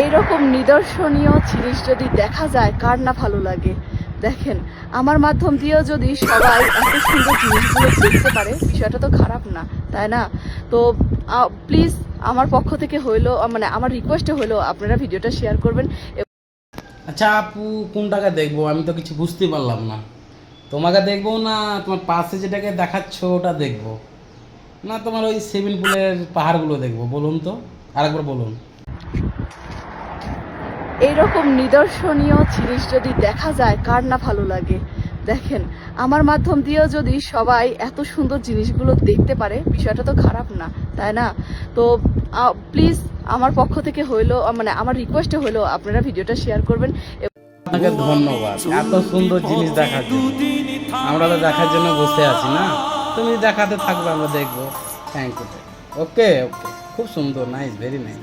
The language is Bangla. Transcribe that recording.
এইরকম নিদর্শনীয় জিনিস যদি দেখা যায় কার না ভালো লাগে। দেখেন, আমার মাধ্যম দিয়েও যদি সবাই এত সুন্দর জিনিসগুলো দেখতে পারে, বিষয়টা তো খারাপ না, তাই না? তো প্লিজ আমার পক্ষ থেকে হইলো, মানে আমার রিকোয়েস্টে হইলো, আপনারা ভিডিওটা শেয়ার করবেন। আচ্ছা আপু, কোনটাকে দেখবো? আমি তো কিছু বুঝতে পারলাম না। তোমাকে দেখবো না তোমার পাশে যেটাকে দেখাচ্ছ ওটা দেখবো, না তোমার ওই সুইমিং পুলের পাহাড়গুলো দেখবো? বলুন তো, আরেকবার বলুন। এইরকম নিদর্শনীয় জিনিস যদি দেখা যায় কার না ভালো লাগে। দেখেন, আমার মাধ্যম দিয়েও যদি সবাই এত সুন্দর জিনিসগুলো দেখতে পারে, বিষয়টা তো খারাপ না, তাই না? তো প্লিজ আমার পক্ষ থেকে হইলো, মানে আমার রিকোয়েস্টে হইলো, আপনারা ভিডিওটা শেয়ার করবেন। আপনাকে ধন্যবাদ এত সুন্দর জিনিস দেখার জন্য। আমরা তো দেখার জন্য বসে আছি না, তুমি দেখাতে থাকবে, আমরা দেখবো। Thank you. ওকে ওকে, খুব সুন্দর, নাইস, ভেরি নাইস।